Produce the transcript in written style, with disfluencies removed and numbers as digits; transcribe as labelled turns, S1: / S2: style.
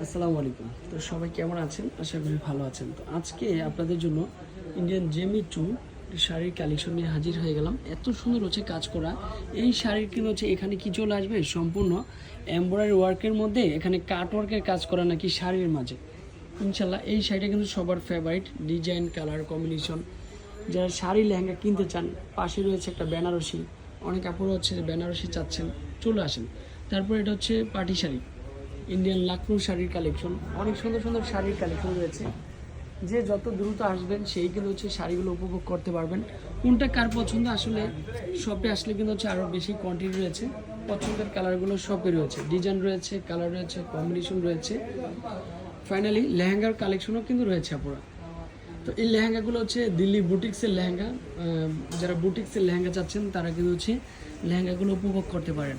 S1: আসসালামু আলাইকুম। তো সবাই কেমন আছেন? আশা করি ভালো আছেন। তো আজকে আপনাদের জন্য ইন্ডিয়ান জেমি টু শাড়ির কালেকশন নিয়ে হাজির হয়ে গেলাম। এত সুন্দর হচ্ছে কাজ করা এই শাড়ির কিন্তু হচ্ছে এখানে কি চলে আসবে সম্পূর্ণ এমব্রয়ডারি ওয়ার্কের মধ্যে এখানে কাট ওয়ার্কের কাজ করা নাকি শাড়ির মাঝে। ইনশাল্লাহ এই শাড়িটা কিন্তু সবার ফেভারিট, ডিজাইন কালার কম্বিনেশন। যারা শাড়ি লেহেঙ্গা কিনতে চান, পাশে রয়েছে একটা বেনারসি, অনেক আপুরা হচ্ছে বেনারসি চাচ্ছেন, চলে আসেন। তারপর এটা হচ্ছে পাটি শাড়ি, ইন্ডিয়ান লাখনৌ শাড়ির কালেকশন, অনেক সুন্দর সুন্দর শাড়ির কালেকশন রয়েছে। যে যত দ্রুত আসবেন সেই কিন্তু হচ্ছে শাড়িগুলো উপভোগ করতে পারবেন। কোনটা কার পছন্দ আসলে শপে আসলে কিন্তু হচ্ছে আরও বেশি কোয়ান্টিটি রয়েছে, পছন্দের কালারগুলো শপে রয়েছে, ডিজাইন রয়েছে, কালার রয়েছে, কম্বিনেশন রয়েছে। ফাইনালি লেহেঙ্গার কালেকশনও কিন্তু রয়েছে আপুরা। তো এই লেহেঙ্গাগুলো হচ্ছে দিল্লি বুটিক্সের লেহেঙ্গা। যারা বুটিক্সের লেহেঙ্গা চাচ্ছেন তারা কিন্তু হচ্ছে লেহেঙ্গাগুলো উপভোগ করতে পারেন।